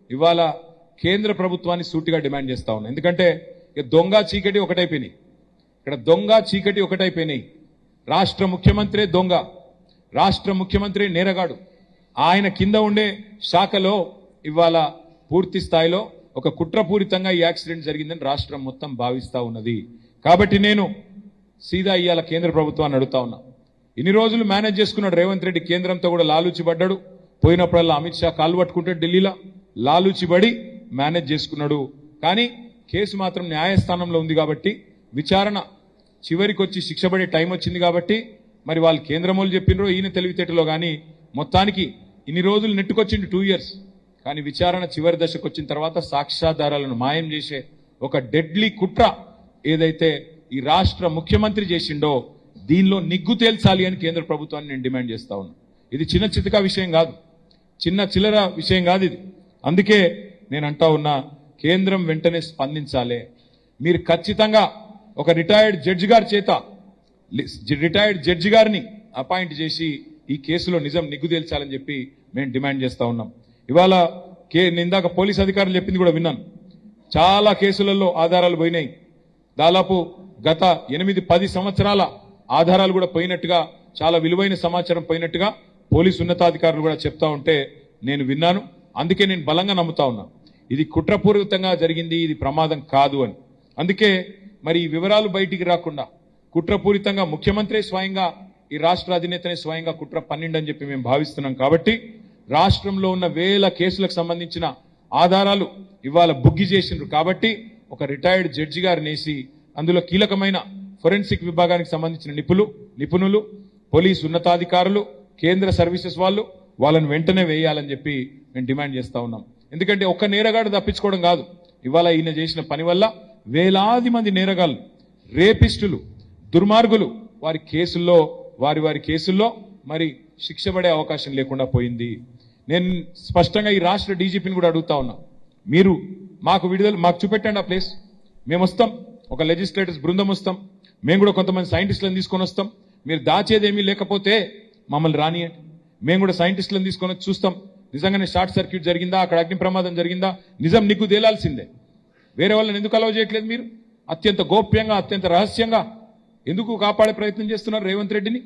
ఇవాళ కేంద్ర ప్రభుత్వాన్ని సూటిగా డిమాండ్ చేస్తా ఉన్నా. ఎందుకంటే దొంగ చీకటి ఒకటైపోయినాయి. ఇక్కడ దొంగ చీకటి ఒకటైపోయినాయి. రాష్ట్ర ముఖ్యమంత్రి దొంగ, రాష్ట్ర ముఖ్యమంత్రి నేరగాడు. ఆయన కింద ఉండే శాఖలో ఇవాళ పూర్తి స్థాయిలో ఒక కుట్రపూరితంగా ఈ యాక్సిడెంట్ జరిగిందని రాష్ట్రం మొత్తం భావిస్తా ఉన్నది. కాబట్టి నేను సీదా ఇవాళ కేంద్ర ప్రభుత్వాన్ని అడుగుతా ఉన్నా. ఇన్ని రోజులు మేనేజ్ చేసుకున్నాడు రేవంత్ రెడ్డి, కేంద్రంతో కూడా లాలూచిపడ్డాడు. పోయినప్పుడల్లా అమిత్ షా కాలు పట్టుకుంటాడు ఢిల్లీలో, లాలూచిపడి మేనేజ్ చేసుకున్నాడు. కానీ కేసు మాత్రం న్యాయస్థానంలో ఉంది కాబట్టి విచారణ చివరికి వచ్చి శిక్ష పడే టైం వచ్చింది కాబట్టి మరి వాళ్ళు కేంద్రం వాళ్ళు చెప్పినరో ఈయన తెలివితేటలో కానీ మొత్తానికి ఇన్ని రోజులు నెట్టుకొచ్చింది 2 years. కానీ విచారణ చివరి దశకు వచ్చిన తర్వాత సాక్ష్యాధారాలను మాయం చేసే ఒక డెడ్లీ కుట్ర ఏదైతే ఈ రాష్ట్ర ముఖ్యమంత్రి చేసిండో దీనిలో నిగ్గు తేల్చాలి అని కేంద్ర ప్రభుత్వాన్ని నేను డిమాండ్ చేస్తా ఉన్నా. ఇది చిన్న చితక విషయం కాదు, చిన్న చిల్లర విషయం కాదు ఇది. అందుకే నేను అంటా ఉన్నా, కేంద్రం వెంటనే స్పందించాలి. మీరు ఖచ్చితంగా ఒక రిటైర్డ్ జడ్జి గారి చేత రిటైర్డ్ జడ్జి గారిని అపాయింట్ చేసి ఈ కేసులో నిజం నిగ్గు తేల్చాలని చెప్పి మేము డిమాండ్ చేస్తా ఉన్నాం. ఇవాళ ఇందాక పోలీస్ అధికారులు చెప్పింది కూడా విన్నాను. చాలా కేసులలో ఆధారాలు పోయినాయి. దాదాపు గత 8-10 సంవత్సరాల ఆధారాలు కూడా పోయినట్టుగా, చాలా విలువైన సమాచారం పోయినట్టుగా పోలీసు ఉన్నతాధికారులు కూడా చెప్తా ఉంటే నేను విన్నాను. అందుకే నేను బలంగా నమ్ముతా ఉన్నా ఇది కుట్రపూరితంగా జరిగింది, ఇది ప్రమాదం కాదు అని. అందుకే మరి ఈ వివరాలు బయటికి రాకుండా కుట్రపూరితంగా ముఖ్యమంత్రి స్వయంగా ఈ రాష్ట్ర అధినేతనే స్వయంగా కుట్ర పన్నిండని చెప్పి మేము భావిస్తున్నాం. కాబట్టి రాష్ట్రంలో ఉన్న వేల కేసులకు సంబంధించిన ఆధారాలు ఇవాళ బుగ్గి చేసిండ్రు. కాబట్టి ఒక రిటైర్డ్ జడ్జి గారిని వేసి అందులో కీలకమైన ఫోరెన్సిక్ విభాగానికి సంబంధించిన నిపుణులు, పోలీసు ఉన్నతాధికారులు, కేంద్ర సర్వీసెస్ వాళ్ళని వెంటనే వేయాలని చెప్పి మేము డిమాండ్ చేస్తా ఉన్నాం. ఎందుకంటే ఒక్క నేరగాడు తప్పించుకోవడం కాదు, ఇవాళ ఈయన చేసిన పని వల్ల వేలాది మంది నేరగాళ్ళు, రేపిస్టులు, దుర్మార్గులు వారి కేసుల్లో మరి శిక్ష పడే అవకాశం లేకుండా పోయింది. నేను స్పష్టంగా ఈ రాష్ట్ర డీజీపీని కూడా అడుగుతా ఉన్నా, మీరు మాకు చూపెట్టండి ఆ ప్లేస్. మేము వస్తాం, ఒక లెజిస్లేటర్స్ బృందం వస్తాం, మేము కూడా కొంతమంది సైంటిస్టులను తీసుకొని వస్తాం. మీరు దాచేదేమీ లేకపోతే మమ్మల్ని రానియండి, మేము కూడా సైంటిస్టులను తీసుకొని వచ్చి చూస్తాం. నిజంగానే షార్ట్ సర్క్యూట్ జరిగిందా, అక్కడ అగ్ని ప్రమాదం జరిగిందా, నిజం నిగ్గు తేలాల్సిందే. వేరే వాళ్ళని ఎందుకు అలవ్ చేయట్లేదు మీరు? అత్యంత గోప్యంగా, అత్యంత రహస్యంగా ఎందుకు కాపాడే ప్రయత్నం చేస్తున్నారు రేవంత్ రెడ్డిని?